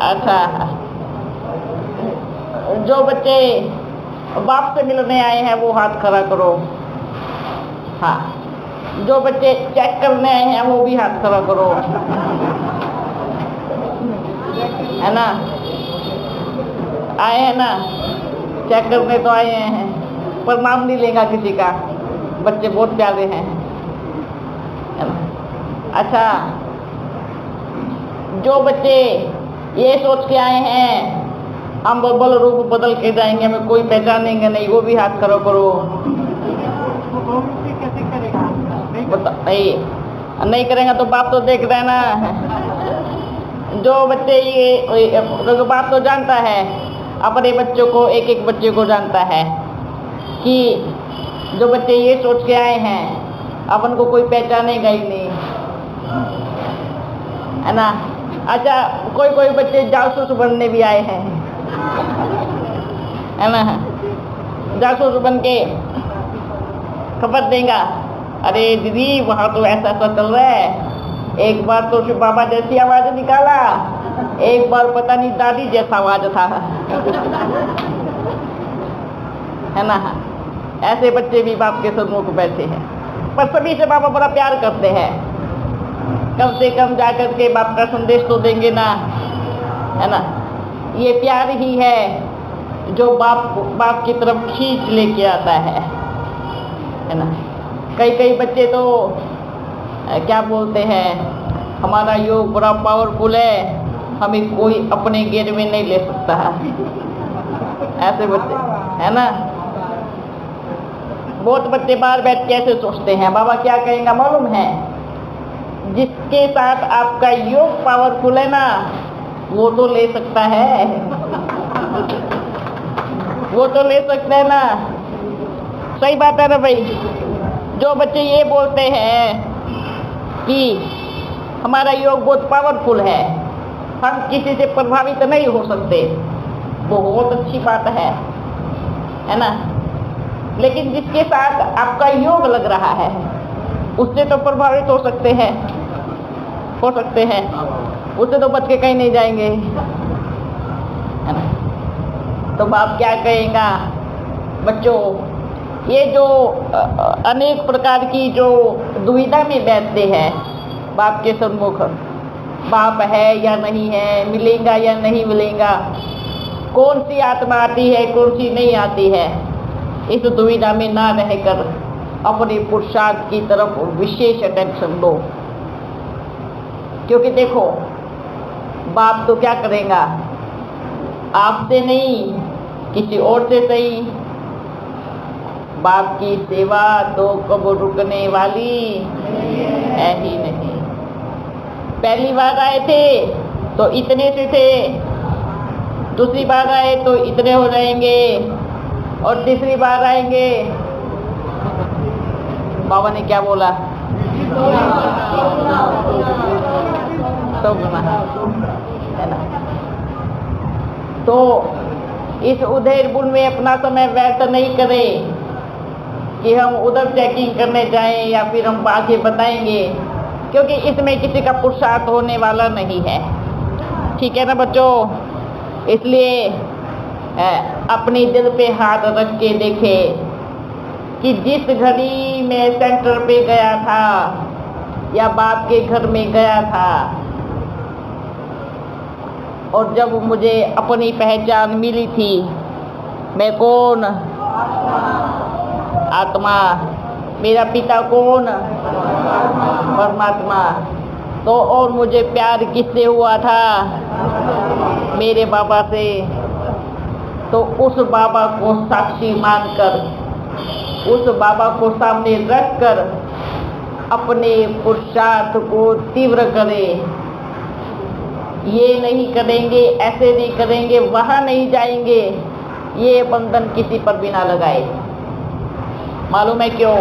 अच्छा, जो बच्चे बाप से मिलने आए हैं वो हाथ खड़ा करो। हाँ, जो बच्चे चेक करने आए हैं वो भी हाथ खड़ा करो, है ना? आए हैं ना, चेक करने तो आए हैं, पर नाम नहीं लेगा किसी का, बच्चे बहुत प्यारे हैं, है ना? अच्छा, जो बच्चे ये सोच के आए हैं हम बल रूप बदल के जाएंगे, हमें कोई पहचानेंगे नहीं, वो भी हाथ खड़ा करो। नहीं करेंगे तो बाप तो देख रहे हैं ना। जो बच्चे ये तो बाप तो जानता है, अपने बच्चों को, एक एक बच्चे को जानता है कि जो बच्चे ये सोच के आए हैं अपन को कोई पहचानेगा ही नहीं, है ना? अच्छा, कोई कोई बच्चे जासूस बनने भी आए हैं, है ना? जासूस बन के खबर देगा, अरे दीदी वहाँ तो ऐसा ऐसा चल रहा है, एक बार तो बाबा जैसी आवाज निकाला, एक बार पता नहीं दादी जैसा आवाज था, है ना? ऐसे बच्चे भी बाप के सम्मुख बैठे हैं, पर सभी से बाबा बड़ा प्यार करते हैं। कम से कम जाकर के बाप का संदेश तो देंगे ना, है ना? ये प्यार ही है जो बाप की तरफ खींच लेके आता है ना? कई कई बच्चे तो क्या बोलते हैं, हमारा योग बड़ा पावरफुल है, हमें कोई अपने घेर में नहीं ले सकता, ऐसे बच्चे, है ना? बहुत बच्चे बाहर बैठ के ऐसे सोचते हैं, बाबा क्या कहेंगे मालूम है? जिसके साथ आपका योग पावरफुल है ना, वो तो ले सकता है, वो तो ले सकता है ना। सही बात है ना भाई? जो बच्चे ये बोलते हैं कि हमारा योग बहुत पावरफुल है, हम किसी से प्रभावित नहीं हो सकते, बहुत अच्छी बात है ना? लेकिन जिसके साथ आपका योग लग रहा है उससे तो प्रभावित हो सकते हैं, उससे तो बच के कहीं नहीं जाएंगे, है ना? तो बाप क्या कहेगा? बच्चों, ये जो अनेक प्रकार की जो दुविधा में बैठते हैं बाप के सम्मुख, बाप है या नहीं है, मिलेगा या नहीं मिलेगा, कौन सी आत्मा आती है कौन सी नहीं आती है, इस दुविधा में ना रहकर अपने पुरुषार्थ की तरफ विशेष अटेंशन दो। क्योंकि देखो, बाप तो क्या करेगा, आपसे नहीं किसी और से सही, बाप की सेवा तो कब रुकने वाली है ही नहीं। पहली बार आए थे तो इतने से थे, दूसरी बार आए तो इतने हो जाएंगे, और तीसरी बार आएंगे, बाबा ने क्या बोला? तो गुना, है ना? तो इस उधेड़ बुन में अपना समय व्यर्थ नहीं करें कि हम उधर चेकिंग करने जाएं या फिर हम आगे बताएंगे, क्योंकि इसमें किसी का पुरुषार्थ होने वाला नहीं है। ठीक है ना बच्चों? इसलिए अपनी दिल पे हाथ रख के देखे कि जिस घड़ी में सेंटर पे गया था या बाप के घर में गया था, और जब मुझे अपनी पहचान मिली थी, मैं कौन? आत्मा। मेरा पिता कौन? परमात्मा। तो और मुझे प्यार किससे हुआ था? मेरे बाबा से। तो उस बाबा को साक्षी मानकर, उस बाबा को सामने रखकर अपने पुरुषार्थ को तीव्र करें। ये नहीं करेंगे, ऐसे नहीं करेंगे, वहाँ नहीं जाएंगे, ये बंधन किसी पर भी ना लगाए। मालूम है क्यों?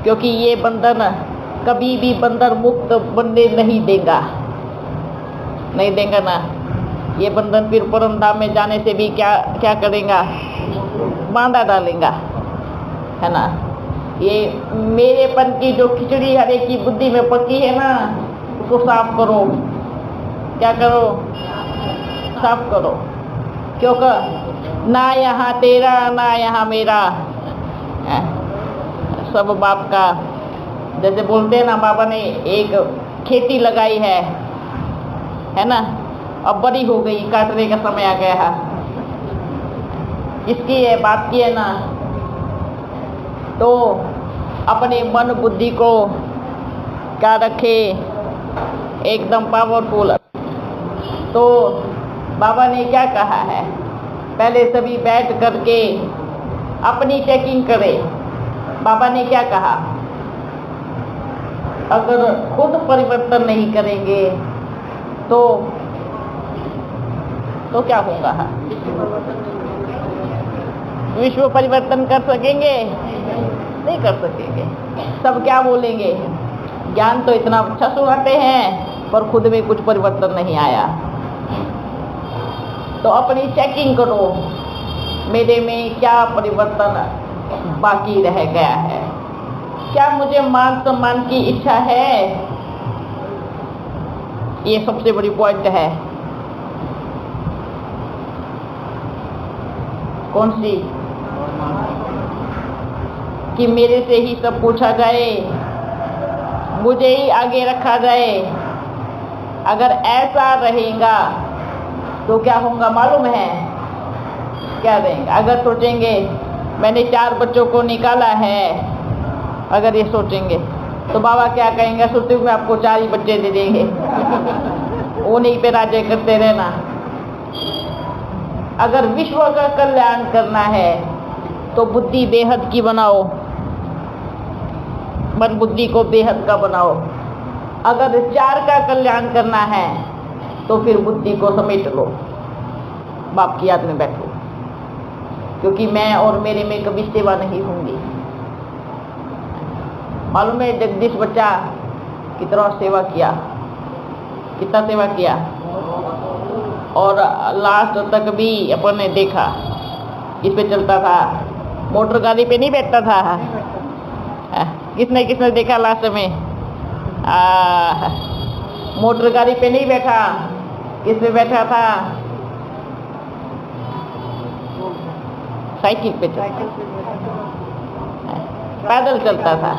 क्योंकि ये बंधन कभी भी बंधन मुक्त बनने नहीं देगा, नहीं देगा ना। ये बंधन फिर परम धाम में जाने से भी क्या करेगा? बांधा डालेगा, है ना। ये मेरेपन की जो खिचड़ी हर एक की बुद्धि में पकी है ना, उसको साफ करो। क्या करो? साफ करो, क्योंकि ना यहाँ तेरा ना यहाँ मेरा, सब बाप का। जैसे बोलते हैं ना, बाबा ने एक खेती लगाई है ना, अब बड़ी हो गई, काटने का समय आ गया है, इसकी है बात की है ना, तो अपने मन बुद्धि को क्या रखे, एकदम पावरफुल। तो बाबा ने क्या कहा है, पहले सभी बैठ करके अपनी चेकिंग करें। बाबा ने क्या कहा, अगर खुद परिवर्तन नहीं करेंगे तो क्या होगा? विश्व परिवर्तन कर सकेंगे? नहीं कर सकेंगे। सब क्या बोलेंगे, ज्ञान तो इतना अच्छा सुनाते हैं पर खुद में कुछ परिवर्तन नहीं आया। तो अपनी चेकिंग करो, मेरे में क्या परिवर्तन बाकी रह गया है, क्या मुझे मान सम्मान की इच्छा है? ये सबसे बड़ी पॉइंट है। कौन सी? कि मेरे से ही सब पूछा जाए, मुझे ही आगे रखा जाए। अगर ऐसा रहेगा तो क्या होगा मालूम है? क्या देंगे? अगर सोचेंगे मैंने 4 बच्चों को निकाला है, अगर ये सोचेंगे तो बाबा क्या कहेंगे, सोचते हुए आपको 4 ही बच्चे दे देंगे, उन्हीं पे राज्य करते रहना। अगर विश्व का कल्याण करना है तो बुद्धि बेहद की बनाओ, मन बुद्धि को बेहद का बनाओ। अगर 4 का कल्याण करना है तो फिर बुद्धि को समेट लो, बाप की याद में बैठो, क्योंकि मैं और मेरे में कभी सेवा नहीं होंगी। मालूम है जगदीश बच्चा कितना सेवा किया, कितना सेवा किया, और लास्ट तक भी अपन ने देखा इस पे चलता था, मोटर गाड़ी पे नहीं बैठता था। किसने किसने देखा लास्ट में? मोटर गाड़ी पे नहीं बैठा, किस पे बैठा था? साइकिल पे पैदल चलता था।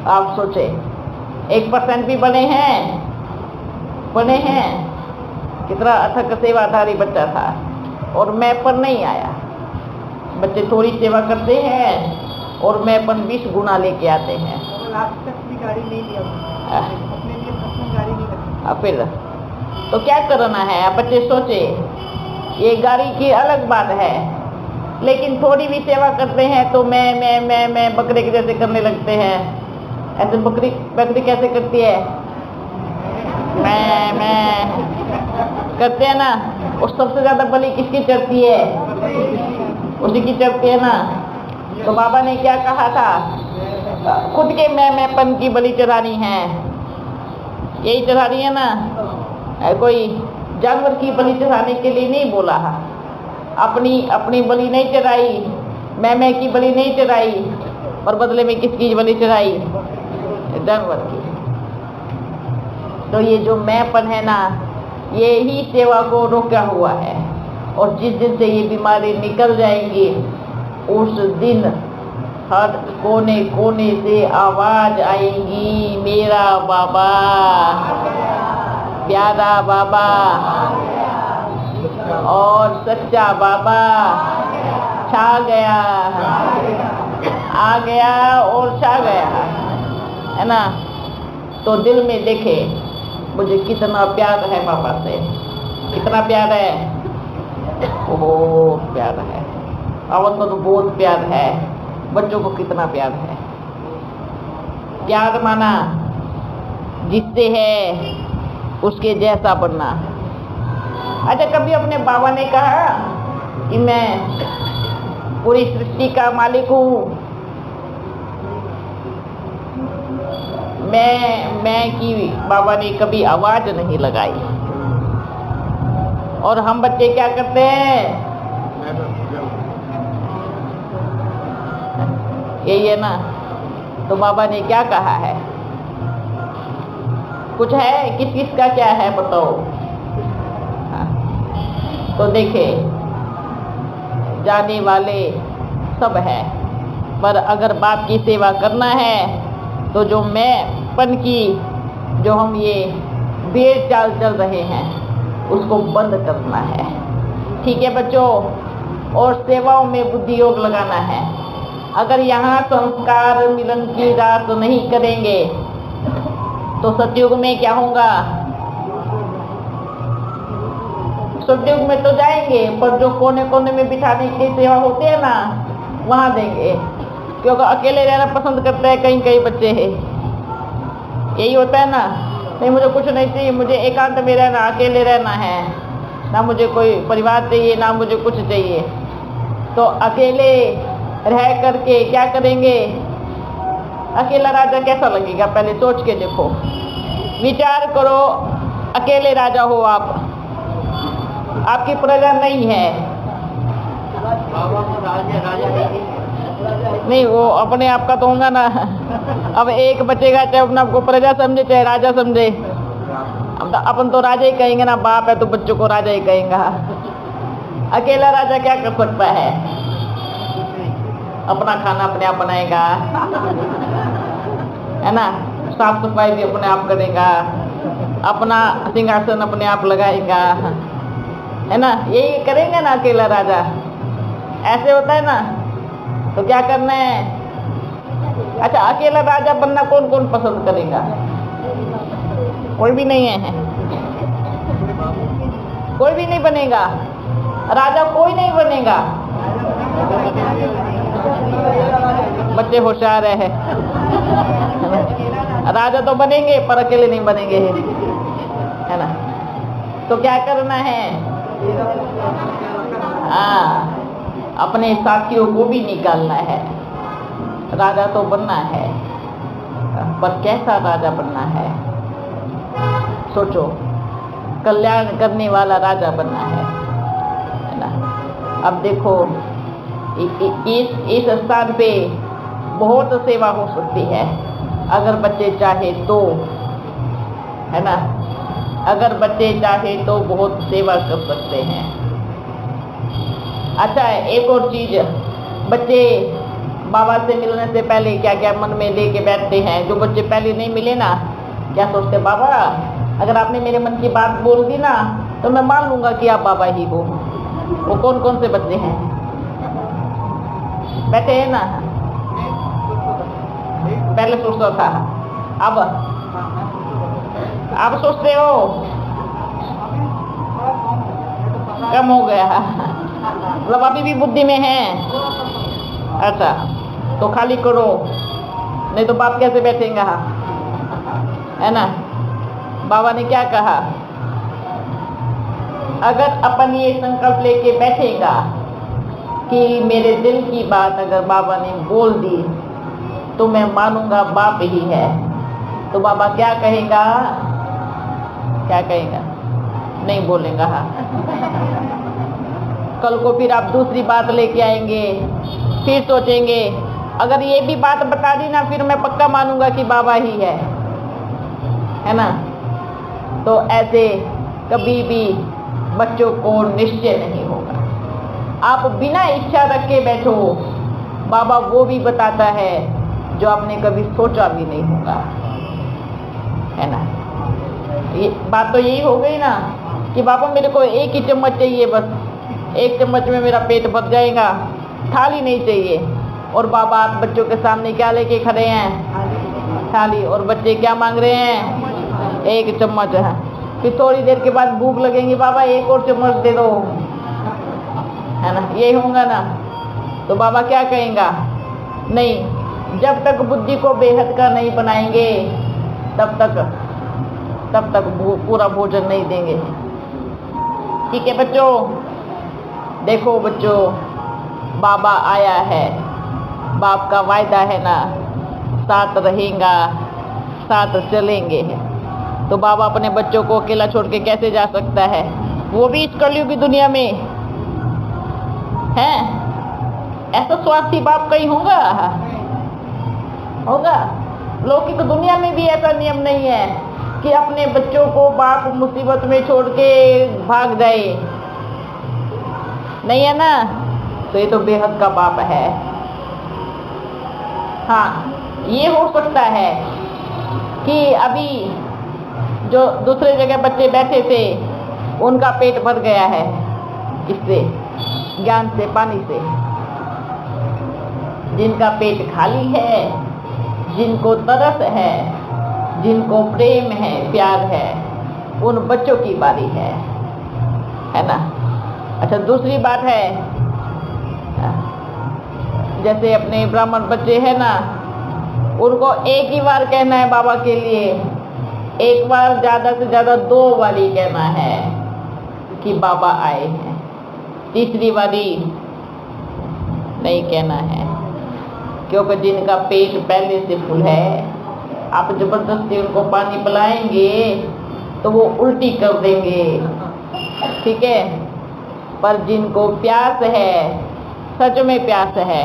आप सोचे 1% भी बने हैं, कितना अथक सेवाधारी बच्चा था, और मैं पर नहीं आया। बच्चे थोड़ी सेवा करते हैं और मैं पर 20 गुना लेके आते हैं। गाड़ी नहीं लिया, अपने लिए पर्सनल गाड़ी नहीं रखी। फिर तो क्या करना है? बच्चे सोचे ये गाड़ी की अलग बात है, लेकिन थोड़ी भी सेवा करते हैं तो मैं बकरे के जैसे करने लगते हैं। ऐसे बकरी कैसे करती है? मैं करते हैं ना। और सबसे ज्यादा बलि किसकी चढ़ती है? उसी की चढ़ती है ना। तो बाबा ने क्या कहा था? खुद के मैंपन की बलि चढ़ानी है, यही चढ़ानी है ना। कोई जानवर की बलि चढ़ाने के लिए नहीं बोला है। अपनी बलि नहीं चढ़ाई, मैं की बलि नहीं चढ़ाई, और बदले में किसकी बलि चढ़ाई? जानवर की। तो ये जो मैंपन है ना, ये ही सेवा को रोका हुआ है। और जिस दिन से ये बीमारी निकल जाएंगी, उस दिन हर कोने कोने से आवाज आएगी, मेरा बाबा, प्यारा बाबा और सच्चा बाबा छा गया, आ गया और छा गया, है ना। तो दिल में देखे मुझे कितना प्यार है बाबा से, कितना प्यार है, ओह प्यार है। अवत तो बहुत प्यार है, बच्चों को कितना प्यार है। प्यार माना जिससे है उसके जैसा बनना। अच्छा, कभी अपने बाबा ने कहा कि मैं पूरी सृष्टि का मालिक हूँ, मैं की बाबा ने कभी आवाज नहीं लगाई। और हम बच्चे क्या करते हैं? यही है ना। तो बाबा ने क्या कहा है? कुछ है? किस किस का क्या है बताओ? तो देखे जाने वाले सब है, पर अगर बाप की सेवा करना है तो जो मैंपन की जो हम ये बेर चाल चल रहे हैं उसको बंद करना है। ठीक है बच्चों, और सेवाओं में बुद्धि योग लगाना है। अगर यहाँ संस्कार मिलन की रात नहीं करेंगे तो सतयुग में क्या होगा? सतयुग में तो जाएंगे, पर जो कोने कोने में बिठाने की सेवा होती है ना, वहां देंगे। क्योंकि अकेले रहना पसंद करते हैं कई बच्चे हैं, यही होता है ना। नहीं मुझे कुछ नहीं चाहिए, मुझे एकांत में रहना, अकेले रहना है, ना मुझे कोई परिवार चाहिए, ना मुझे कुछ चाहिए। तो अकेले रह करके क्या करेंगे? अकेला राजा कैसा लगेगा? पहले सोच के देखो, विचार करो। अकेले राजा हो आप, आपकी प्रजा नहीं है। नहीं वो अपने आप का तो होगा ना। अब एक बचेगा, चाहे अपने आपको प्रजा समझे चाहे राजा समझे, अपन तो राजा ही कहेंगे ना। बाप है तो बच्चों को राजा ही कहेंगे। अकेला राजा क्या कर सकता है? अपना खाना अपने आप बनाएगा, है ना, साफ सफाई भी अपने आप करेगा, अपना सिंहासन अपने आप लगाएगा, है ना, यही करेंगे ना अकेला राजा। ऐसे होता है ना। तो क्या करना है? अच्छा, अकेला राजा बनना कौन कौन पसंद करेगा? कोई भी नहीं है, कोई भी नहीं बनेगा राजा, कोई नहीं बनेगा। बच्चे होशियार है, राजा तो बनेंगे पर अकेले नहीं बनेंगे, है ना। तो क्या करना है? अपने साथियों को भी निकालना है। राजा तो बनना है, पर कैसा राजा बनना है? सोचो, कल्याण करने वाला राजा बनना है ना। अब देखो इस स्थान पे बहुत सेवा हो सकती है अगर बच्चे चाहे तो, है ना। अगर बच्चे चाहे तो बहुत सेवा कर सकते हैं। अच्छा, एक और चीज, बच्चे बाबा से मिलने से पहले क्या क्या मन में लेके बैठते हैं। जो बच्चे पहले नहीं मिले ना, क्या सोचते? बाबा अगर आपने मेरे मन की बात बोल दी ना तो मैं मान लूंगा कि आप बाबा ही हो। वो कौन कौन से बच्चे हैं बैठे हैं ना? पहले सोचता था, अब सोचते हो कम हो गया, मतलब अभी भी बुद्धि में है। अच्छा, तो खाली करो, नहीं तो बाप कैसे बैठेंगे, है ना। बाबा ने क्या कहा? अगर अपन ये संकल्प लेके बैठेगा कि मेरे दिल की बात अगर बाबा ने बोल दी तो मैं मानूंगा बाप ही है, तो बाबा क्या कहेगा? क्या कहेगा? नहीं बोलेगा। कल को फिर आप दूसरी बात लेके आएंगे, फिर सोचेंगे अगर ये भी बात बता दी ना फिर मैं पक्का मानूंगा कि बाबा ही है ना। तो ऐसे कभी भी बच्चों को निश्चय नहीं होगा। आप बिना इच्छा रख के बैठो, बाबा वो भी बताता है जो आपने कभी सोचा भी नहीं होगा, है ना। ये बात तो यही हो गई ना कि बाबा मेरे को एक ही चम्मच चाहिए, बस एक चम्मच में मेरा पेट भर जाएगा, थाली नहीं चाहिए। और बाबा आप बच्चों के सामने क्या लेके खड़े हैं? थाली। और बच्चे क्या मांग रहे हैं? एक चम्मच है। फिर थोड़ी देर के बाद भूख लगेंगी, बाबा एक और चम्मच दे दो, है ना। यही होगा ना। तो बाबा क्या कहेगा? नहीं, जब तक बुद्धि को बेहद का नहीं बनाएंगे तब तक पूरा भोजन नहीं देंगे। ठीक है बच्चों, देखो बच्चों, बाबा आया है, बाप का वायदा है ना, साथ रहेगा, साथ चलेंगे। तो बाबा अपने बच्चों को अकेला छोड़ के कैसे जा सकता है? वो भी इस कलयुग की दुनिया में है। ऐसा स्वार्थी बाप कहीं होगा? लौकिक दुनिया में भी ऐसा नियम नहीं है कि अपने बच्चों को बाप मुसीबत में छोड़ के भाग जाए, नहीं है ना, तो ये तो बेहद का बाप है। हाँ, ये हो सकता है कि अभी जो दूसरे जगह बच्चे बैठे थे उनका पेट भर गया है इससे, ज्ञान से, पानी से। जिनका पेट खाली है, जिनको तरस है, जिनको प्रेम है, प्यार है, उन बच्चों की बारी है ना। अच्छा, दूसरी बात है, जैसे अपने ब्राह्मण बच्चे हैं ना, उनको एक ही बार कहना है बाबा के लिए, एक बार ज़्यादा से ज़्यादा 2 बारी कहना है कि बाबा आए हैं, तीसरी बारी नहीं कहना है। क्योंकि जिनका पेट पहले से फुल है, आप जबरदस्ती उनको पानी पिलाएंगे तो वो उल्टी कर देंगे, ठीक है। पर जिनको प्यास है, सच में प्यास है,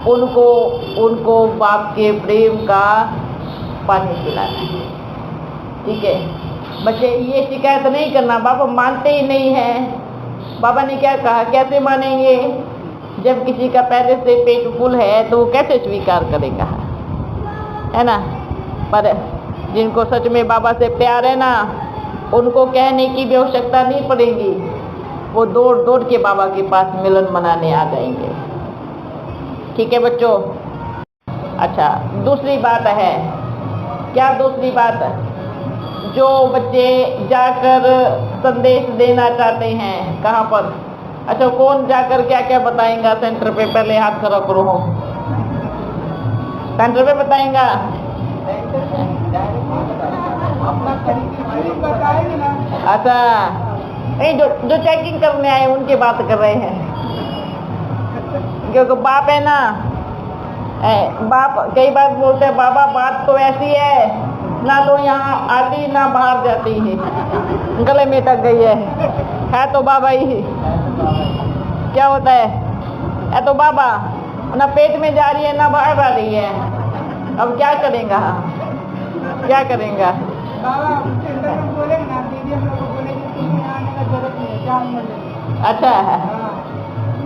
उनको बाप के प्रेम का पानी पिलाना है, ठीक है। बच्चे ये शिकायत नहीं करना, बाबा मानते ही नहीं हैं। बाबा ने क्या कहा, कैसे मानेंगे? जब किसी का पहले से पेट फुल है तो वो कैसे स्वीकार करेगा, है ना। पर जिनको सच में बाबा से प्यार है ना, उनको कहने की भी आवश्यकता नहीं पड़ेगी, वो दौड़ दौड़ के बाबा के पास मिलन मनाने आ जाएंगे, ठीक है बच्चों। अच्छा, दूसरी बात है, क्या दूसरी बात? जो बच्चे जाकर संदेश देना चाहते हैं, कहाँ पर? अच्छा, कौन जाकर क्या क्या बताएगा सेंटर पे? पहले हाथ खड़ा करो। सेंटर पे बताएगा? अच्छा, नहीं, जो चेकिंग करने आए उनकी बात कर रहे हैं, क्योंकि बाप है ना, बाप कई बार बोलते हैं बाबा बात तो ऐसी है ना, तो यहाँ आती ना बाहर जाती है, गले में टक गई है तो बाबा ही। क्या होता है तो बाबा ना पेट में जा रही है ना बाहर आ रही है, अब क्या करेगा, क्या करेगा? अच्छा है।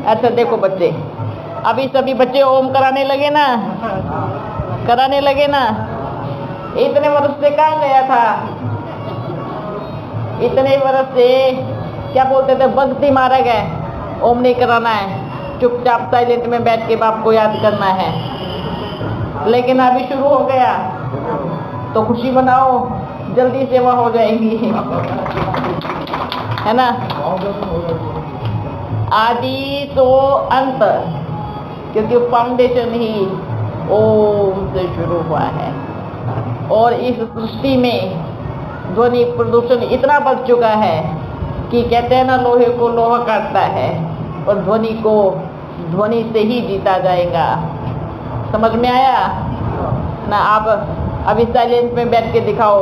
अच्छा, देखो बच्चे, अभी सभी बच्चे ओम कराने लगे ना, कराने लगे ना। इतने वर्ष से कहाँ गया था? इतने वर्ष से क्या बोलते थे, भक्ति मार्ग है, ओम नहीं कराना है, चुपचाप साइलेंट में बैठ के बाप को याद करना है। लेकिन अभी शुरू हो गया तो खुशी मनाओ, जल्दी सेवा हो जाएगी, है ना। आदि तो अंत, क्योंकि फाउंडेशन ही ओम से शुरू हुआ है। और इस सृष्टि में ध्वनि प्रदूषण इतना बढ़ चुका है कि कहते हैं ना, लोहे को लोहा काटता है, और ध्वनि को ध्वनि से ही जीता जाएगा। समझ में आया ना? आप अभी साइलेंट में बैठ के दिखाओ,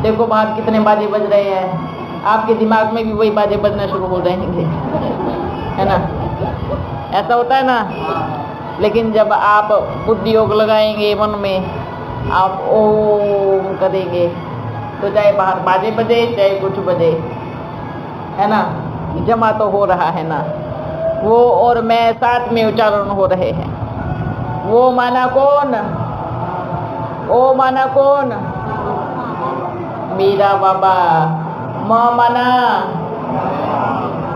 देखो बाहर कितने बाजे बज रहे हैं, आपके दिमाग में भी वही बाजे बजना शुरू हो जाएंगे, है ना। ऐसा होता है ना। लेकिन जब आप बुद्धि योग लगाएंगे मन में, आप ओम करेंगे, तो चाहे बाहर बाजे बजे चाहे कुछ बजे, है ना, जमा तो हो रहा है ना। वो और मैं साथ में उच्चारण हो रहे हैं। वो माना कौन? ओ माना कौन? मेरा बाबा। म माना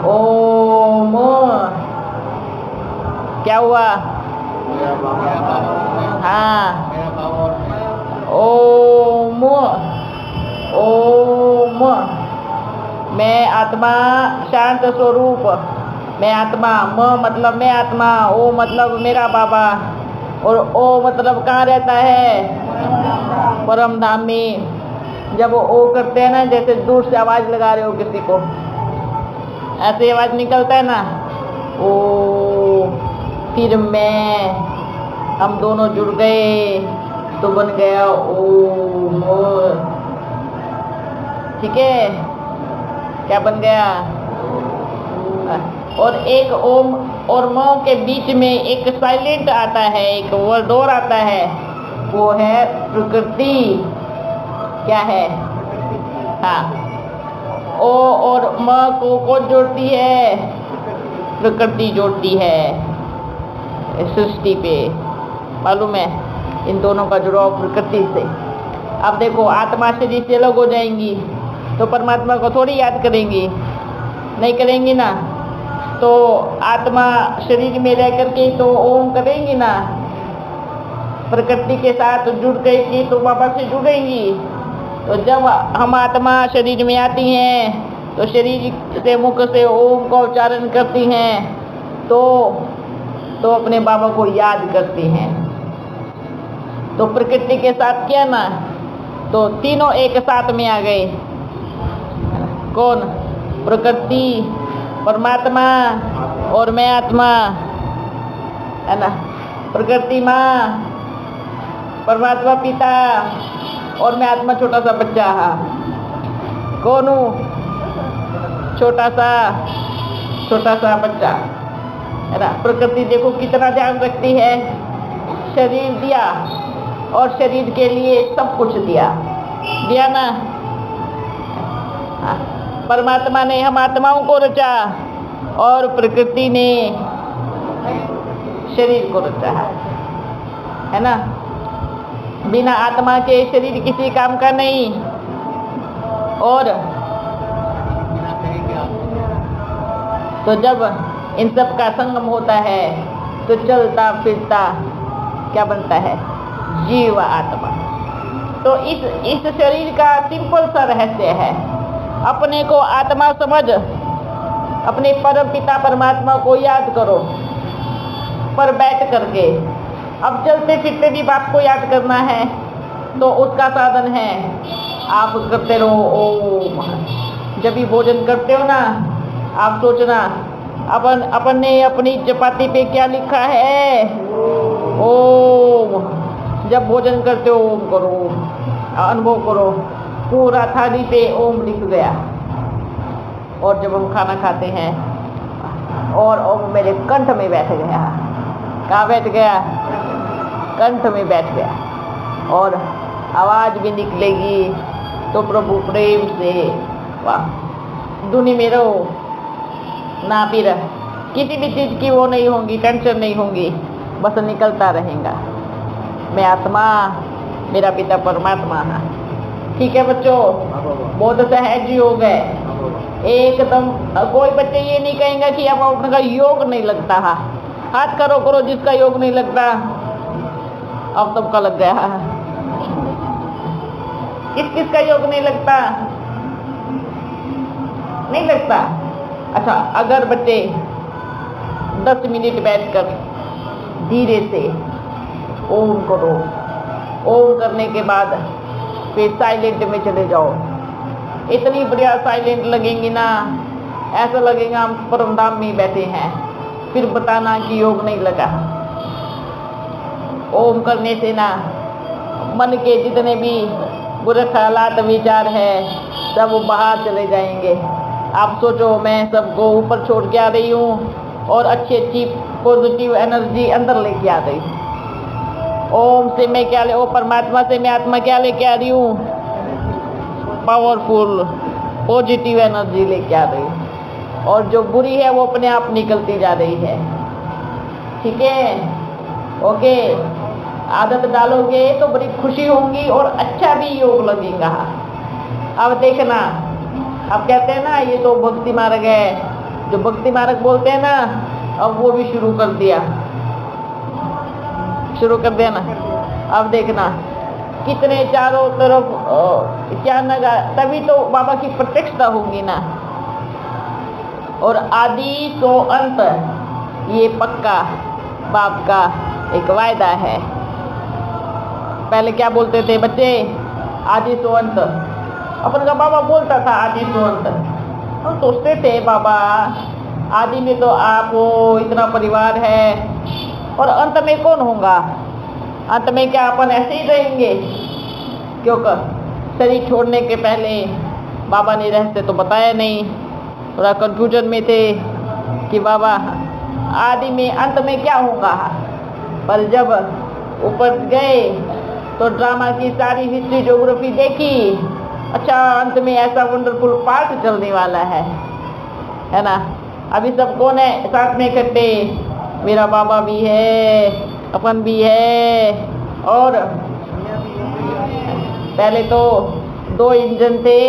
ओम। क्या हुआ? हाँ, ओम। ओम, मैं आत्मा शांत स्वरूप, मैं आत्मा। म मतलब मैं आत्मा, ओ मतलब मेरा बाबा, और ओ मतलब कहाँ रहता है? परम धाम में। जब वो ओ करते हैं ना, जैसे दूर से आवाज लगा रहे हो किसी को, ऐसे आवाज निकलता है ना, ओ, फिर मैं, हम दोनों जुड़ गए तो बन गया ओम। ठीक है, क्या बन गया? और एक ओम और म के बीच में एक साइलेंट आता है, एक वर्ड और आता है, वो है प्रकृति। क्या है? हाँ, ओ और म को कौन जोड़ती है? प्रकृति जोड़ती है सृष्टि पे, मालूम है इन दोनों का जुड़ाव प्रकृति से। अब देखो आत्मा शरीर से अलग हो जाएंगी तो परमात्मा को थोड़ी याद करेंगी, नहीं करेंगी ना। तो आत्मा शरीर में रह करके तो ओम करेंगी ना, प्रकृति के साथ जुड़ गई तो बाबा से जुड़ेंगी। तो जब हम आत्मा शरीर में आती हैं तो शरीर से मुख से ओम का उच्चारण करती हैं तो अपने बाबा को याद करती हैं। तो प्रकृति के साथ क्या ना, तो तीनों एक साथ में आ गए। कौन? प्रकृति, परमात्मा और मैं आत्मा, है ना। प्रकृति माँ, परमात्मा पिता और मैं आत्मा छोटा सा बच्चा। कौन हूँ? छोटा सा बच्चा, है ना। प्रकृति देखो कितना ध्यान रखती है, शरीर दिया और शरीर के लिए सब कुछ दिया ना। परमात्मा ने हम आत्माओं को रचा और प्रकृति ने शरीर को रचा है ना। बिना आत्मा के शरीर किसी काम का नहीं। और तो जब इन सब का संगम होता है तो चलता फिरता क्या बनता है? जीव आत्मा। तो इस शरीर का सिंपल सा रहस्य है, अपने को आत्मा समझ, अपने परम पिता परमात्मा को याद करो पर बैठ करके। अब चलते फिरते भी बाप को याद करना है तो उसका साधन है आप करते रहो ओम। जब भी भोजन करते हो ना, आप सोचना अपन ने अपनी चपाती पे क्या लिखा है? ओम। जब भोजन करते हो ओम करो, अनुभव करो पूरा थाली पे ओम लिख गया। और जब हम खाना खाते हैं और ओम मेरे कंठ में बैठ गया। कहाँ बैठ गया? कंठ में बैठ गया। और आवाज भी निकलेगी तो प्रभु प्रेम से वाह धुनी में रहो ना, फिर किसी भी चीज की वो नहीं होंगी, टेंशन नहीं होंगी, बस निकलता रहेगा मैं आत्मा, मेरा पिता परमात्मा है। ठीक है बच्चों, बहुत सहज योग है एकदम। कोई बच्चे ये नहीं कहेंगे कि अब अपने योग नहीं लगता। हाथ करो जिसका योग नहीं लगता। अब सबका लग गया। किसका योग नहीं लगता? नहीं लगता। अच्छा, अगर बच्चे 10 मिनट बैठकर धीरे से ओम करो, ओम करने के बाद फिर साइलेंट में चले जाओ, इतनी बढ़िया साइलेंट लगेंगी ना, ऐसा लगेगा हम परमधाम में बैठे हैं। फिर बताना कि योग नहीं लगा। ओम करने से ना मन के जितने भी बुरे ख्यालात विचार है सब बाहर चले जाएंगे। आप सोचो मैं सबको ऊपर छोड़ के आ रही हूँ और अच्छी पॉजिटिव एनर्जी अंदर लेके आ रही हूँ। ओम से मैं क्या ओ परमात्मा से मैं आत्मा क्या लेके आ रही हूँ? पावरफुल पॉजिटिव एनर्जी लेके आ रही हूँ। और जो बुरी है वो अपने आप निकलती जा रही है। ठीक है, ओके। आदत डालोगे तो बड़ी खुशी होगी और अच्छा भी योग लगेगा। अब देखना, अब कहते हैं ना ये तो भक्ति मार्ग है, जो भक्ति मार्ग बोलते हैं ना, अब वो भी शुरू कर दिया ना। अब देखना कितने चारों तरफ क्या लगा, तभी तो बाबा की प्रत्यक्षता होगी ना। और आदि तो अंत, ये पक्का बाप का एक वायदा है। पहले क्या बोलते थे बच्चे? आदि तो अंत। अपन का बाबा बोलता था आदि तो अंत। हम सोचते थे बाबा आदि में तो आप हो, इतना परिवार है, और अंत में कौन होगा? अंत में क्या अपन ऐसे ही रहेंगे? क्योंकि शरीर छोड़ने के पहले बाबा ने रहस्य तो बताया नहीं, थोड़ा कंफ्यूजन में थे कि बाबा आदि में अंत में क्या होगा। पर जब ऊपर गए तो ड्रामा की सारी हिस्ट्री ज्योग्राफी देखी। अच्छा, अंत में ऐसा वंडरफुल पार्ट चलने वाला है ना। अभी सब कौन है साथ में इकट्ठे? मेरा बाबा भी है, अपन भी है, और पहले तो 2 इंजन थे,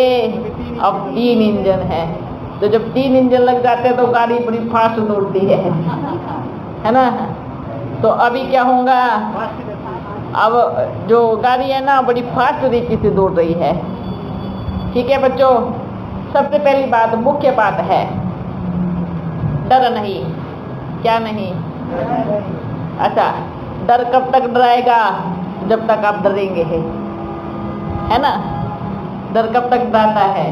अब 3 इंजन है। तो जब 3 इंजन लग जाते हैं तो गाड़ी बड़ी फास्ट दौड़ती है ना। तो अभी क्या होगा, अब जो गाड़ी है ना बड़ी फास्ट तरीके से दौड़ रही है। ठीक है बच्चों, सबसे पहली बात, मुख्य बात है डर नहीं। क्या नहीं? अच्छा, डर कब तक डराएगा? जब तक आप डरेंगे है ना। डर कब तक डराता है?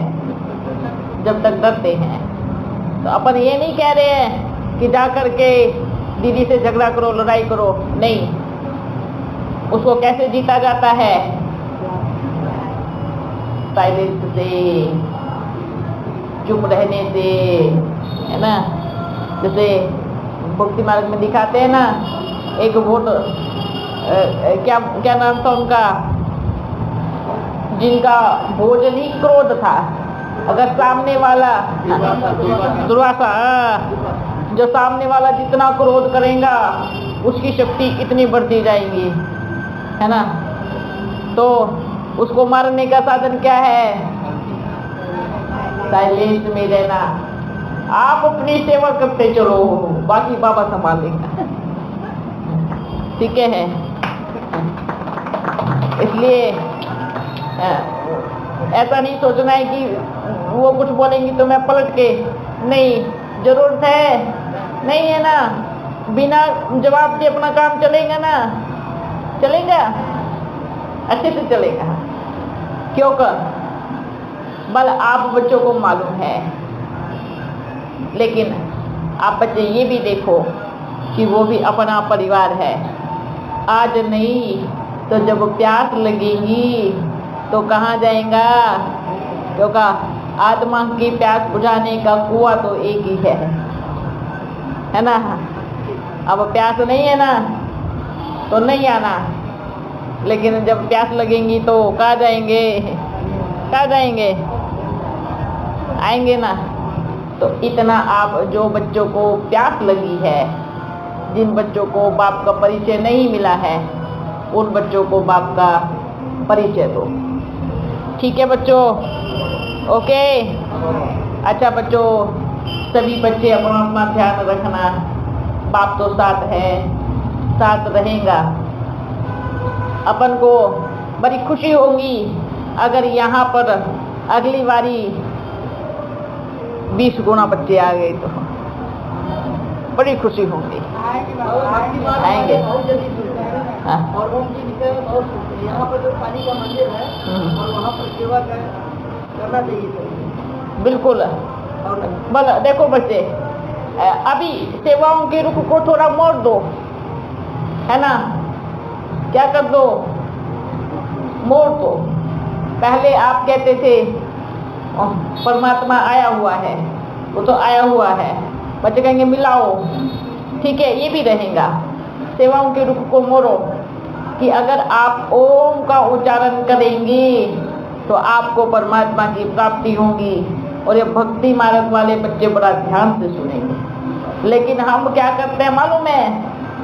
जब तक डरते हैं। तो अपन ये नहीं कह रहे हैं कि जा करके दीदी से झगड़ा करो, लड़ाई करो, नहीं। उसको कैसे जीता जाता है? साइलेंस से, चुप रहने से, है ना। जैसे भक्ति मार्ग में दिखाते हैं ना, एक बहुत क्या नाम था उनका, जिनका भोजन ही क्रोध था। अगर सामने वाला दुर्वासा, जो सामने वाला जितना क्रोध करेगा उसकी शक्ति इतनी बढ़ती जाएगी, है ना। तो उसको मारने का साधन क्या है? साइलेंस में रहना। आप अपनी सेवा करते चलो, बाकी बाबा संभालेगा। ठीक है। इसलिए ऐसा नहीं सोचना है कि वो कुछ बोलेंगी तो मैं पलट के, नहीं, जरूरत है नहीं है ना। बिना जवाब के अपना काम चलेगा ना? चलेगा, अच्छे से चलेगा। क्यों कर बल आप बच्चों को मालूम है, लेकिन आप बच्चे ये भी देखो कि वो भी अपना परिवार है। आज नहीं तो जब प्यास लगेगी तो कहाँ जाएगा? क्योंकि आत्मा की प्यास बुझाने का कुआं तो एक ही है ना। अब प्यास नहीं है ना तो नहीं आना, लेकिन जब प्यास लगेंगी तो कहाँ जाएंगे? कहाँ जाएंगे? आएंगे ना। तो इतना आप जो बच्चों को प्यास लगी है, जिन बच्चों को बाप का परिचय नहीं मिला है, उन बच्चों को बाप का परिचय दो। ठीक है बच्चों? ओके। अच्छा बच्चों, सभी बच्चे अपना अपना ध्यान रखना। बाप तो साथ है, साथ रहेगा। अपन को बड़ी खुशी होगी अगर यहाँ पर अगली बारी 20 गुना बच्चे आ गए तो बड़ी खुशी होगी। आएंगे। हाँ। और यहाँ पर जो काली का मंदिर है और वहाँ पर सेवा करना चाहिए। बिल्कुल। बल देखो बच्चे, अभी सेवाओं के रुख को थोड़ा मोड़ दो, है ना। क्या कर दो? मोड़ दो। पहले आप कहते थे परमात्मा आया हुआ है, वो तो आया हुआ है। बच्चे कहेंगे मिलाओ, ठीक है, ये भी रहेगा। सेवाओं के रुख को मोड़ो कि अगर आप ओम का उच्चारण करेंगे तो आपको परमात्मा की प्राप्ति होगी। और ये भक्ति मार्ग वाले बच्चे बड़ा ध्यान से सुनेंगे। लेकिन हम क्या करते हैं मालूम है?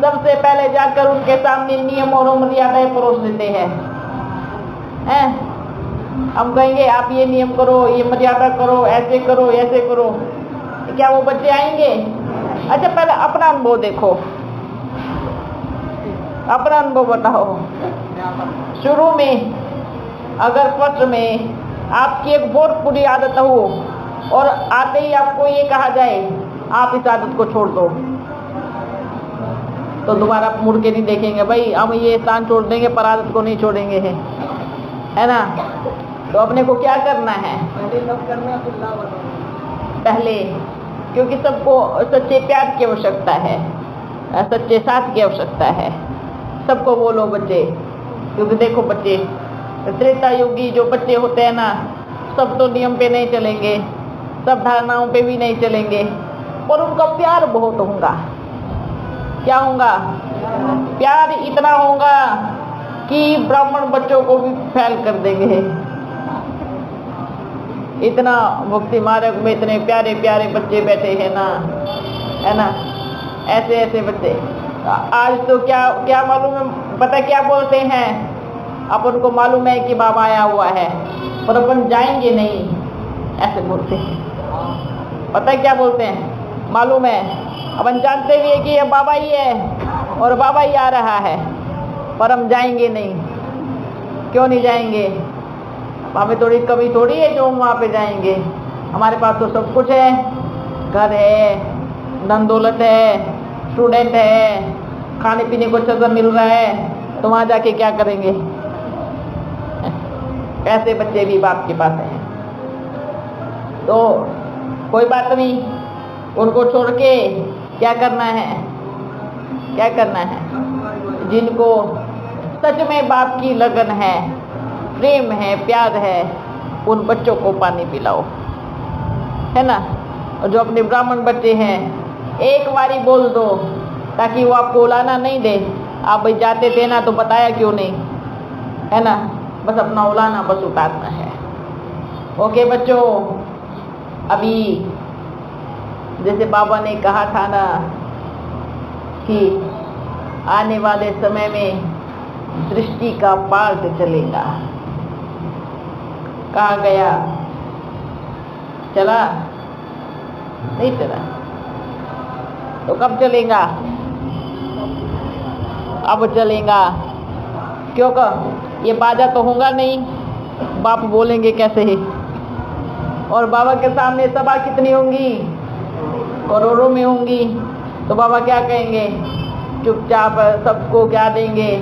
सबसे पहले जाकर उनके सामने नियम और मर्यादाएं परोस देते हैं। हम कहेंगे आप ये नियम करो, ये मर्यादा करो, ऐसे करो, ऐसे करो। क्या वो बच्चे आएंगे? अच्छा पहले अपना अनुभव देखो, अपना अनुभव बताओ। शुरू में अगर फर्स्ट में आपकी एक बहुत बुरी आदत हो और आते ही आपको ये कहा जाए आप इस आदत को छोड़ दो, तो दोबारा मुड़ के नहीं देखेंगे। भाई हम ये स्थान छोड़ देंगे पर आदत को नहीं छोड़ेंगे, है ना। तो अपने को क्या करना है? पहले, क्योंकि सबको सच्चे प्यार की आवश्यकता है, सच्चे साथ की आवश्यकता है। सबको बोलो बच्चे, क्योंकि देखो बच्चे, त्रेता युगी जो बच्चे होते हैं ना, सब तो नियम पे नहीं चलेंगे, सब धारणाओं पे भी नहीं चलेंगे, और उनका प्यार बहुत होगा। क्या होगा? प्यार इतना होगा कि ब्राह्मण बच्चों को भी फैल कर देंगे। इतना मुक्ति मार्ग में इतने प्यारे प्यारे बच्चे बैठे हैं ना, है ना, ऐसे ऐसे बच्चे। आज तो क्या क्या मालूम है, पता क्या बोलते हैं, अपन को मालूम है कि बाबा आया हुआ है पर अपन जाएंगे नहीं, ऐसे बोलते हैं। पता है क्या बोलते हैं, मालूम है, अपन जानते भी है कि ये बाबा ही है और बाबा ही आ रहा है, पर हम जाएंगे नहीं। क्यों नहीं जाएंगे? हमें थोड़ी कमी थोड़ी है जो हम वहाँ पे जाएंगे। हमारे पास तो सब कुछ है, घर है, धन दौलत है, स्टूडेंट है, खाने पीने को अच्छा मिल रहा है, तो वहाँ जाके क्या करेंगे? ऐसे बच्चे भी बाप के पास हैं। तो कोई बात नहीं, उनको छोड़ के क्या करना है, क्या करना है? जिनको सच में बाप की लगन है, प्रेम है, प्यार है, उन बच्चों को पानी पिलाओ, है ना। और जो अपने ब्राह्मण बच्चे हैं, एक बारी बोल दो ताकि वो आपको उलाना नहीं दे। आप भाई जाते थे ना तो बताया क्यों नहीं, है ना, बस अपना उलाना बस उतारना है। ओके बच्चों, अभी जैसे बाबा ने कहा था ना कि आने वाले समय में दृष्टि का पार्ट चलेगा, कहाँ गया? चला नहीं चला, तो कब चलेगा? अब चलेगा। क्यों कर ये बाजा तो होगा नहीं, बाप बोलेंगे कैसे ही? और बाबा के सामने सभा कितनी होंगी? करोड़ों में होंगी। तो बाबा क्या कहेंगे? चुपचाप सबको क्या देंगे?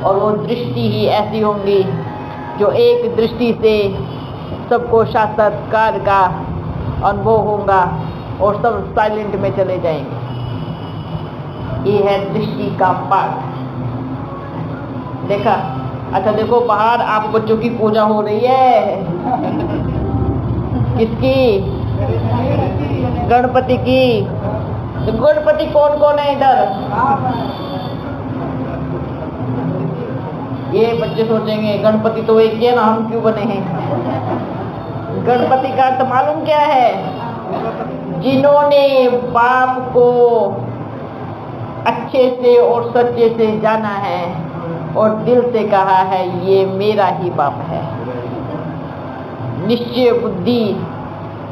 और वो दृष्टि ही ऐसी होंगी जो एक दृष्टि से सबको साक्षात्कार का अनुभव होगा और सब साइलेंट में चले जाएंगे। ये है दृष्टि का पाठ। देखा? अच्छा देखो, बाहर आप बच्चों की पूजा हो रही है। किसकी? गणपति की। तो गणपति कौन कौन है इधर? ये बच्चे सोचेंगे गणपति तो एक ही है ना, हम क्यों बने हैं? गणपति का अर्थ मालूम क्या है? जिन्होंने बाप को अच्छे से और सच्चे से जाना है और दिल से कहा है ये मेरा ही बाप है, निश्चय बुद्धि,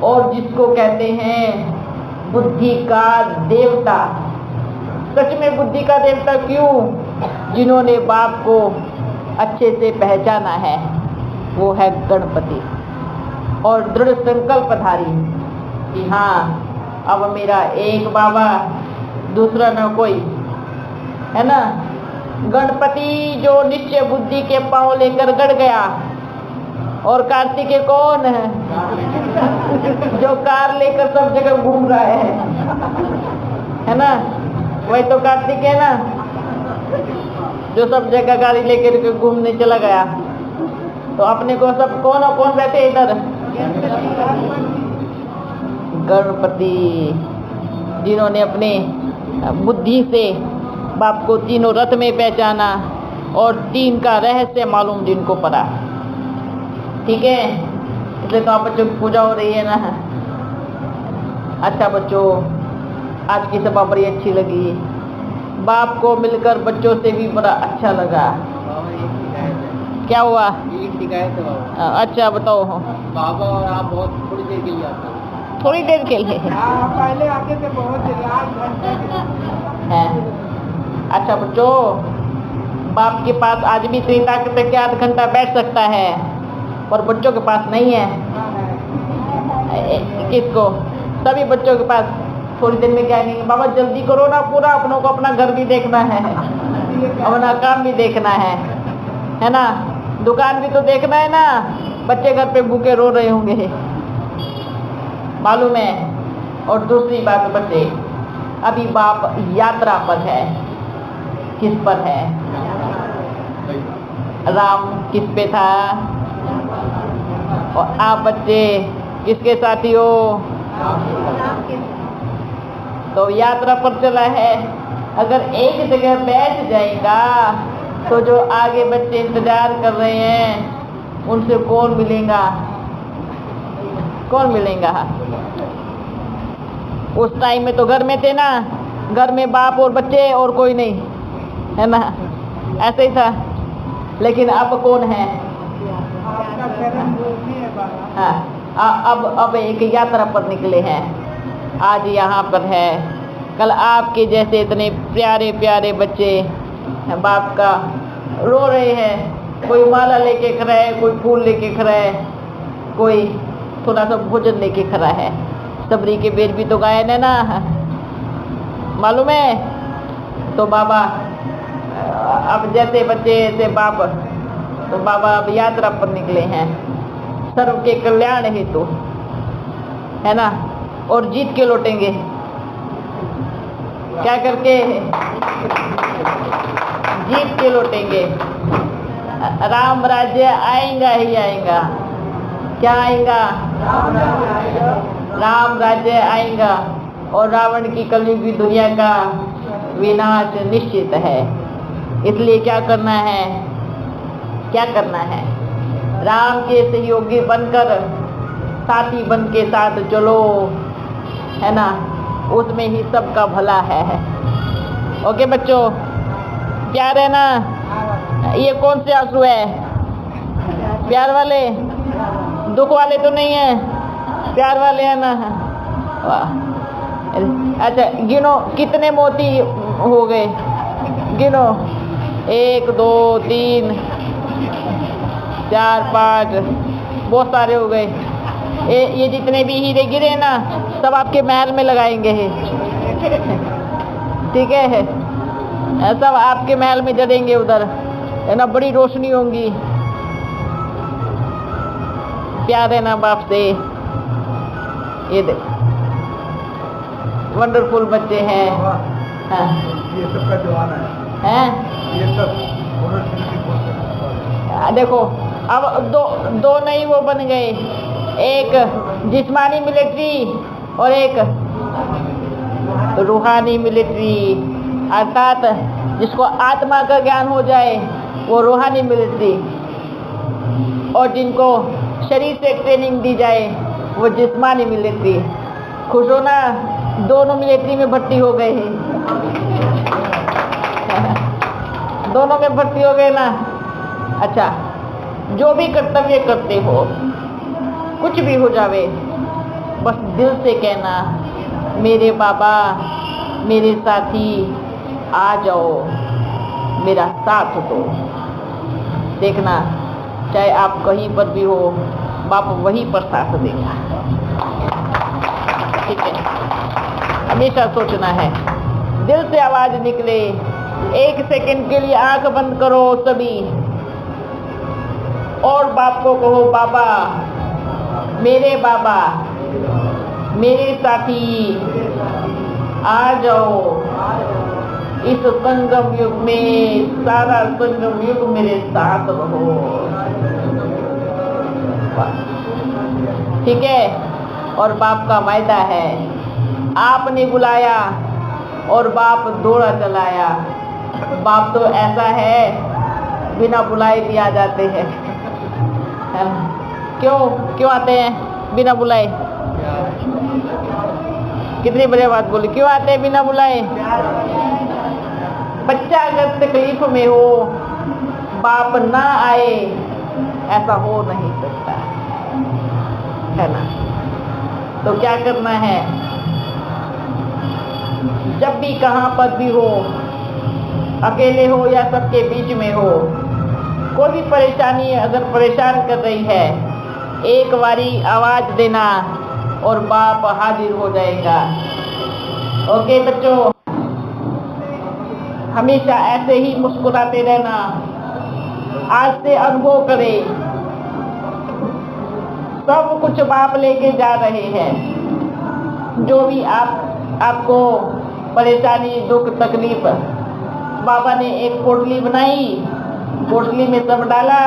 और जिसको कहते हैं बुद्धि का देवता। सच में बुद्धि का देवता क्यों? जिन्होंने बाप को अच्छे से पहचाना है, वो है गणपति। और दृढ़ संकल्पधारी कि हाँ अब मेरा एक बाबा, दूसरा न कोई, है ना। गणपति जो निश्चय बुद्धि के पांव लेकर गड़ गया, और कार्तिकेय कौन है? जो कार लेकर सब जगह घूम रहा है ना, वही तो कार्तिक है ना, जो सब जगह गाड़ी लेकर घूमने चला गया। तो अपने को सब कौन और कौन रहते इधर? गणपति, जिन्होंने अपने बुद्धि से बाप को तीनों रथ में पहचाना और तीन का रहस्य मालूम जिनको पड़ा। ठीक है, इसलिए तो आप बच्चों की पूजा हो रही है ना। अच्छा बच्चों, आज की सभा बड़ी अच्छी लगी, बाप को मिलकर बच्चों से भी बड़ा अच्छा लगा। क्या हुआ? शिकायत है। अच्छा बताओ। बाबा और आप बहुत थोड़ी देर के लिए आते हैं। थोड़ी देर के लिए? पहले आते थे बहुत है। अच्छा बच्चों, बाप के पास आज भी इतनी ताकत है कि 8 घंटा बैठ सकता है, और बच्चों के पास नहीं है। किसको? सभी बच्चों के पास थोड़ी देर में क्या कहेंगे, बाबा जल्दी करो ना, पूरा अपनों को अपना घर भी देखना है, अपना काम भी देखना है ना, दुकान भी तो देखना है ना। बच्चे घर पे भूखे रो रहे होंगे, मालूम है। और दूसरी बात बच्चे, अभी बाप यात्रा पर है। किस पर है? राम किस पे था? और आप बच्चे किसके साथी हो? तो यात्रा पर चला है। अगर एक जगह बैठ जाएगा तो जो आगे बच्चे इंतजार कर रहे हैं उनसे कौन मिलेगा? कौन मिलेगा? उस टाइम में तो घर में थे ना, घर में बाप और बच्चे और कोई नहीं, है ना? ऐसे ही था। लेकिन अब कौन है? हाँ, अब एक यात्रा पर निकले हैं। आज यहाँ पर है, कल आपके जैसे इतने प्यारे प्यारे बच्चे बाप का रो रहे हैं। कोई माला लेके खड़ा है, कोई फूल लेके खड़ा है, कोई थोड़ा सा भोजन लेके खड़ा है। सबरी के बेर भी तो गायन है ना, मालूम है? तो बाबा अब जैसे बच्चे ऐसे बाप, तो बाबा अब यात्रा पर निकले हैं सर्व के कल्याण हेतु, है ना? और जीत के लौटेंगे। क्या करके? जीत के लौटेंगे। राम राज्य आएगा ही आएगा। क्या आएगा? राम राज्य आएगा और रावण की कलयुगी दुनिया का विनाश निश्चित है। इसलिए क्या करना है? क्या करना है? राम के सहयोगी बनकर, साथी बन के साथ चलो, है ना? उसमें ही सबका भला है। ओके बच्चों, प्यार है ना? ये कौन से आंसू है? प्यार वाले, दुख वाले तो नहीं है, प्यार वाले है ना? वाह। अच्छा गिनो कितने मोती हो गए, गिनो। 1 2 3 4 5, बहुत सारे हो गए। ये जितने भी हीरे गिरे ना, सब आपके महल में लगाएंगे। ठीक है, सब आपके महल में जलेंगे उधर, है ना? बड़ी रोशनी होंगी। प्यार है ना बाप से? ये देख, वंडरफुल बच्चे हैं। हाँ। ये सबका जवान है, ये सब देखो अब दो नहीं वो बन गए, एक जिस्मानी मिलिट्री और एक रूहानी मिलिट्री। अर्थात जिसको आत्मा का ज्ञान हो जाए वो रूहानी मिलिट्री, और जिनको शरीर से ट्रेनिंग दी जाए वो जिस्मानी मिलिट्री। खुश हो ना? दोनों मिलिट्री में भर्ती हो गए हैं। दोनों में भर्ती हो गए ना? अच्छा, जो भी कर्तव्य करते हो, कुछ भी हो जावे, बस दिल से कहना, मेरे बाबा, मेरे साथी, आ जाओ, मेरा साथ दो। देखना, चाहे आप कहीं पर भी हो, बाप वहीं पर साथ देगा। ठीक है, हमेशा सोचना है, दिल से आवाज निकले। 1 सेकंड के लिए आंख बंद करो सभी, और बाप को कहो, बाबा, मेरे साथी, आ जाओ। इस संगम युग में, सारा संगम युग मेरे साथ रहो। ठीक है, और बाप का वायदा है, आपने बुलाया और बाप दौड़ा चलाया। बाप तो ऐसा है, बिना बुलाए भी आ जाते हैं। क्यों आते हैं बिना बुलाए? कितनी बड़ी बात बोली, क्यों आते हैं बिना बुलाए? बच्चा अगर तकलीफ में हो, बाप ना आए, ऐसा हो नहीं सकता, है ना? तो क्या करना है? जब भी कहाँ पर भी हो, अकेले हो या सबके बीच में हो, कोई भी परेशानी अगर परेशान कर रही है, एक बारी आवाज देना और बाप हाजिर हो जाएगा। ओके बच्चों, हमेशा ऐसे ही मुस्कुराते रहना। आज से अनुभव करें, सब कुछ बाप लेके जा रहे हैं। जो भी आपको परेशानी, दुख, तकलीफ, बाबा ने एक पोटली बनाई, पोटली में सब डाला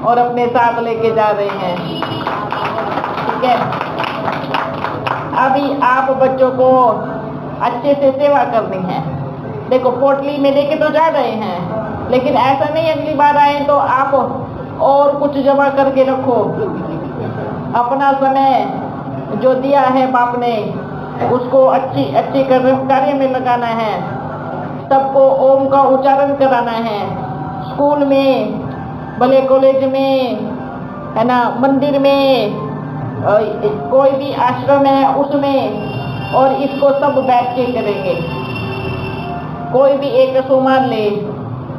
और अपने साथ लेके जा रहे हैं। ठीक है, अभी आप बच्चों को अच्छे से सेवा करनी है। देखो, पोटली में लेके तो जा रहे हैं, लेकिन ऐसा नहीं अगली बार आए तो आप और कुछ जमा करके रखो। अपना समय जो दिया है बाप ने उसको अच्छी कार्य में लगाना है। सबको ओम का उच्चारण कराना है, स्कूल में, भले कॉलेज में, है ना, मंदिर में, कोई भी आश्रम है उसमें, और इसको सब बैठ के करेंगे। कोई भी एक सोमवार ले,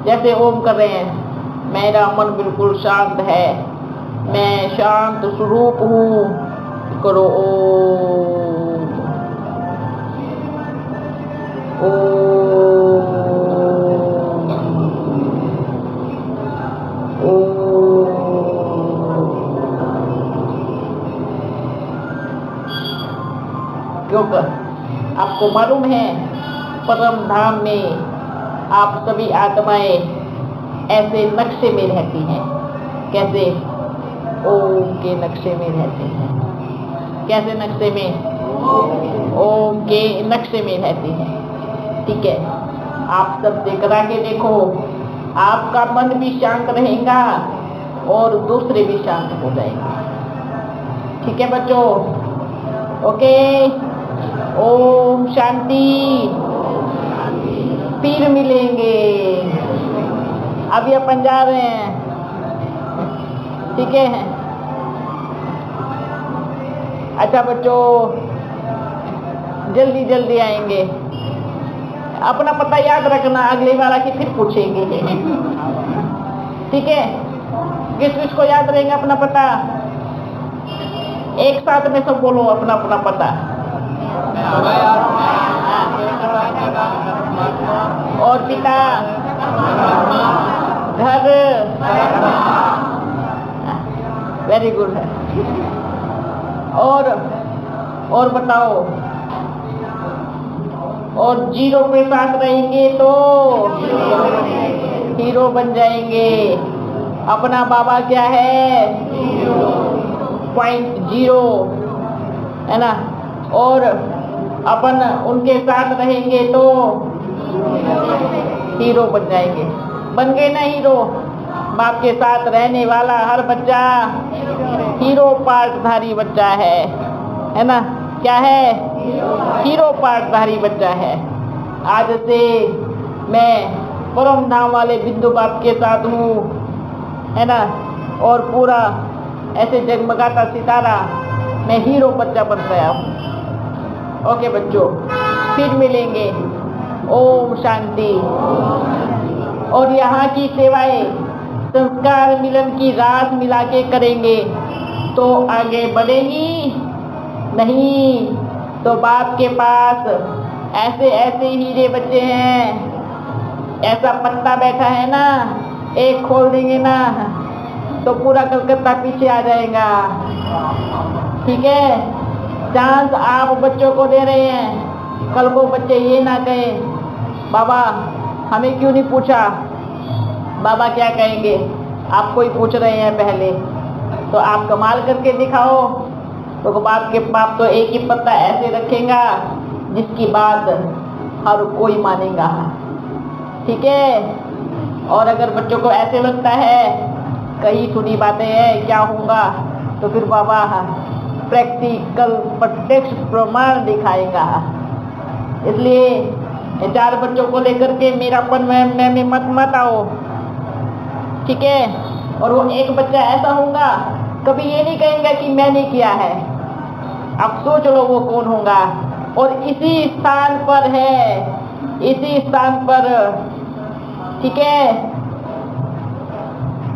जैसे ओम कर रहे हैं, मेरा मन बिल्कुल शांत है, मैं शांत स्वरूप हूँ, करो ओम क्योंकि आपको मालूम है परम धाम में आप सभी आत्माएं ऐसे नक्शे में रहती हैं। कैसे? ओम के नक्शे में रहती हैं। कैसे नक्शे में? ओम के नक्शे में रहती हैं। ठीक है, आप सब से करा के देखो, आपका मन भी शांत रहेगा और दूसरे भी शांत हो जाएंगे। ठीक है बच्चों? ओके, ओम शांति। फिर मिलेंगे, अभी अपन जा रहे हैं। ठीक है, अच्छा बच्चों, जल्दी जल्दी आएंगे। अपना पता याद रखना, अगले बार आके फिर पूछेंगे। ठीक है, किस किस को याद रहेगा अपना पता? एक साथ में सब बोलो अपना अपना पता। और पिता, घर, वेरी गुड है। और बताओ, और जीरो के साथ रहेंगे तो हीरो बन जाएंगे। अपना बाबा क्या है? 0.0 है ना। और अपन उनके साथ रहेंगे तो हीरो बन जाएंगे। बन गए ना हीरो? बाप के साथ रहने वाला हर बच्चा हीरो पार्टधारी बच्चा है ना। क्या है? हीरो पार्टधारी बच्चा है। आज से मैं परम धाम वाले बिंदु बाप के साथ हूँ, है ना, और पूरा ऐसे जगमगाता सितारा, मैं हीरो बच्चा बन गया हूँ। ओके बच्चों, फिर मिलेंगे। ओम शांति। और यहाँ की सेवाएं संस्कार मिलन की रास मिला के करेंगे तो आगे बढ़ेगी, नहीं तो बाप के पास ऐसे ऐसे हीरे बच्चे हैं, ऐसा पत्ता बैठा है ना, एक खोल देंगे ना तो पूरा कलकत्ता पीछे आ जाएगा। ठीक है, चांस आप बच्चों को दे रहे हैं, कल को बच्चे ये ना कहे बाबा हमें क्यों नहीं पूछा। बाबा क्या कहेंगे? आपको ही पूछ रहे हैं पहले, तो आप कमाल करके दिखाओ। तो बाप तो एक ही पत्ता ऐसे रखेगा जिसकी बात हर कोई मानेगा। ठीक है, और अगर बच्चों को ऐसे लगता है कहीं सुनी बातें हैं क्या होगा, तो फिर बाबा प्रैक्टिकल प्रत्यक्ष प्रमाण दिखाएगा। इसलिए 4 बच्चों को लेकर के मेरापन में मत आओ। ठीक है, और वो एक बच्चा ऐसा होगा कभी ये नहीं कहेगा कि मैंने किया है। आप सोच लो वो कौन होगा। और इसी स्थान पर है, इसी स्थान पर। ठीक है,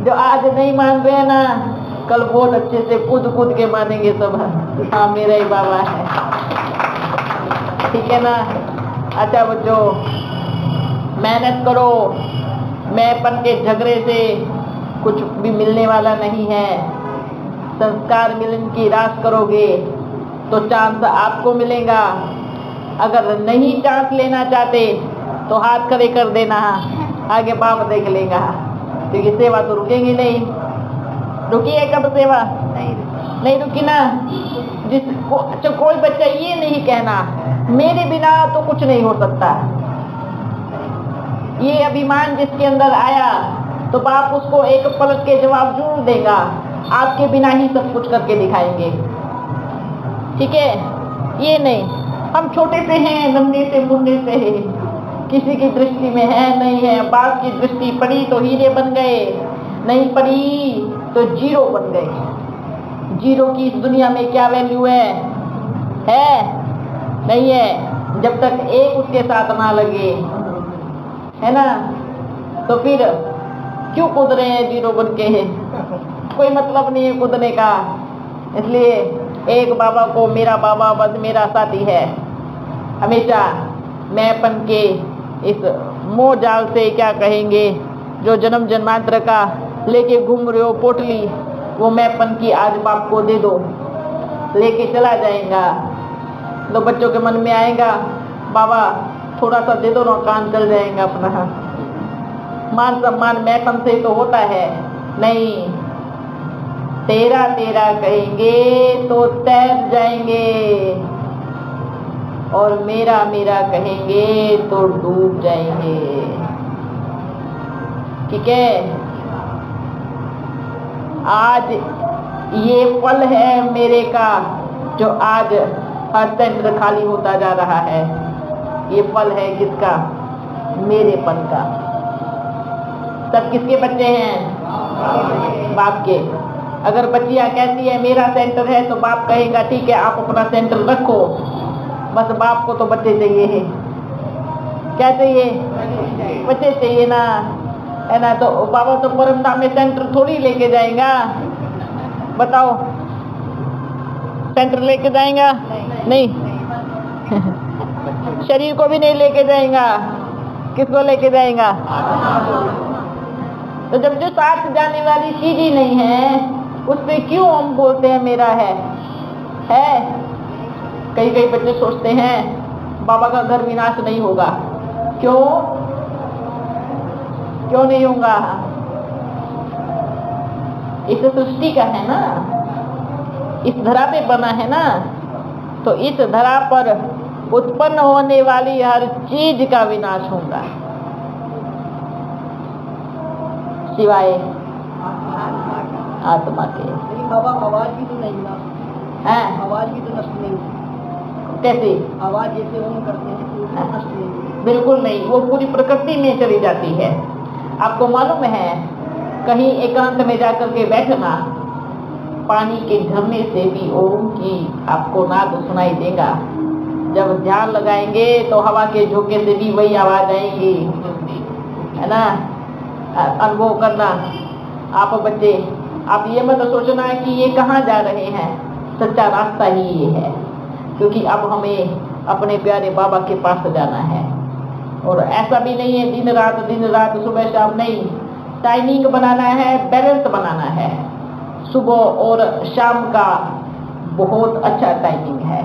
जो आज नहीं मान रहे ना, कल बहुत अच्छे से कूद के मानेंगे सब। हाँ, मेरा ही बाबा है। ठीक है ना। अच्छा बच्चों, मेहनत करो। मैंपन के झगड़े से कुछ भी मिलने वाला नहीं है। संस्कार मिलन की रास करोगे तो चांस आपको मिलेगा। अगर नहीं चांस लेना चाहते तो हाथ खड़े कर देना, आगे बाप देख लेगा। क्योंकि सेवा तो रुकेगी नहीं। रुकी है कब सेवा? नहीं रुकी ना। अच्छा, कोई बच्चा ये नहीं कहना मेरे बिना तो कुछ नहीं हो सकता। ये अभिमान जिसके अंदर आया तो बाप उसको एक पलट के जवाब जरूर देगा। आपके बिना ही सब कुछ करके दिखाएंगे। ठीक है, ये नहीं हम छोटे से हैं, नन्हे से मुन्ने से हैं, किसी की दृष्टि में है नहीं है, बाप की दृष्टि पड़ी तो हीरे बन गए, नहीं पड़ी तो जीरो बन गए। जीरो की इस दुनिया में क्या वैल्यू है नहीं है, जब तक एक उसके साथ ना लगे, है ना। तो फिर क्यों कूद रहे हैं जीरो बन के? कोई मतलब नहीं है कूदने का। इसलिए एक बाबा को मेरा बाबा बस मेरा साथी है। हमेशा मैंपन के इस मोह जाल से क्या कहेंगे, जो जन्म जन्मांतर का लेके घूम रहे हो पोटली, वो मैंपन की आज बाप को दे दो, लेके चला जाएगा। तो बच्चों के मन में आएगा, बाबा थोड़ा सा दे दो ना, काम चल जाएगा अपना। मान सम्मान मैंपन से तो होता है नहीं, तेरा तेरा कहेंगे तो तैर जाएंगे, और मेरा मेरा कहेंगे तो डूब जाएंगे। ठीक है, आज ये फल है मेरे का, जो आज हर सेंटर खाली होता जा रहा है। ये फल है किसका? मेरेपन का। सब किसके बच्चे हैं? बाप के। अगर बच्चियां कहती है मेरा सेंटर है, तो बाप कहेगा ठीक है आप अपना सेंटर रखो, बस बाप को तो बच्चे चाहिए है। क्या चाहिए? बच्चे चाहिए ना, है ना। तो बाबा तो परमधाम में सेंटर थोड़ी लेके जाएगा, बताओ, सेंटर लेके जाएगा? नहीं। शरीर को भी नहीं लेके जाएगा, किसको लेके जाएगा? तो जब जो साथ जाने वाली चीज ही नहीं है, उस पे क्यों हम बोलते हैं मेरा है? कई कई बच्चे सोचते हैं बाबा का घर विनाश नहीं होगा। क्यों नहीं होगा? इस सृष्टि का है ना, इस धरा पे बना है ना, तो इस धरा पर उत्पन्न होने वाली हर चीज का विनाश होगा, सिवाय आत्मा के। बाबा आवाज भी तो नहीं ना है, आवाज भी तो नष्ट नहीं। कैसे? आवाज जैसे हम करते हैं तो नष्ट नहीं। बिल्कुल नहीं, वो पूरी प्रकृति में चली जाती है। आपको मालूम है, कहीं एकांत में जाकर के बैठना, पानी के झरने से भी ओम की आपको नाद सुनाई देगा। जब ध्यान लगाएंगे तो हवा के झोंके से भी वही आवाज आएंगी, है ना। अनुभव करना। आप बच्चे, आप ये मत सोचना कि ये कहाँ जा रहे हैं, सच्चा रास्ता ही ये है, क्योंकि अब हमें अपने प्यारे बाबा के पास जाना है। और ऐसा भी नहीं है दिन रात सुबह शाम, नहीं, टाइमिंग बनाना है, बैलेंस बनाना है। सुबह और शाम का बहुत अच्छा टाइमिंग है।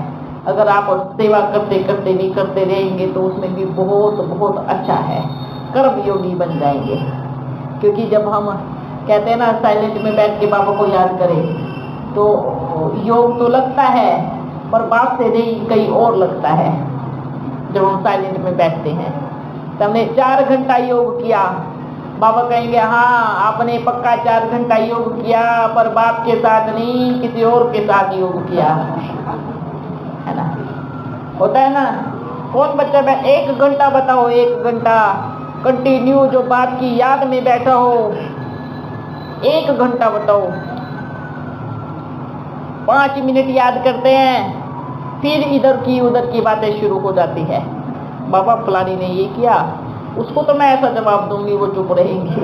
अगर आप सेवा करते करते भी करते रहेंगे तो उसमें भी बहुत बहुत अच्छा है, कर्म योगी बन जाएंगे। क्योंकि जब हम कहते हैं ना साइलेंट में बैठ के बाबा को याद करें, तो योग तो लगता है, पर बाप से नहीं कहीं और लगता है। जब हम साइलेंट में बैठते हैं तो हमने 4 घंटा योग किया, बाबा कहेंगे हाँ आपने पक्का 4 घंटा योग किया, पर बाप के साथ नहीं किसी और के साथ योग किया, है ना। होता है ना। कौन बच्चा 1 घंटा बताओ, 1 घंटा कंटिन्यू जो बाप की याद में बैठा हो, 1 घंटा बताओ। 5 मिनट याद करते हैं, फिर इधर की उधर की बातें शुरू हो जाती है। बाबा फलानी ने ये किया, उसको तो मैं ऐसा जवाब दूंगी, वो चुप रहेंगी।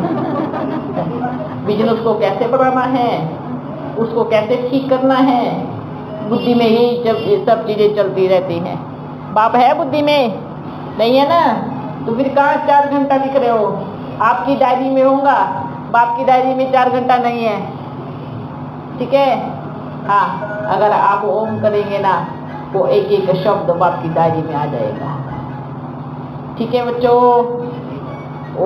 बिजनेस को कैसे बढ़ाना है, उसको कैसे ठीक करना है, बुद्धि में यही सब चीजें चलती रहती हैं। बाप है बुद्धि में? नहीं है ना। तो फिर कहाँ 4 घंटा लिख रहे हो? आपकी डायरी में होगा, बाप की डायरी में 4 घंटा नहीं है। ठीक है। हाँ, अगर आप ओम करेंगे ना, वो एक एक शब्द बाप की डायरी में आ जाएगा। ठीक है बच्चों। ओ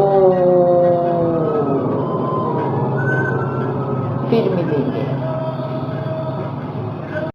फिर मिलेंगे।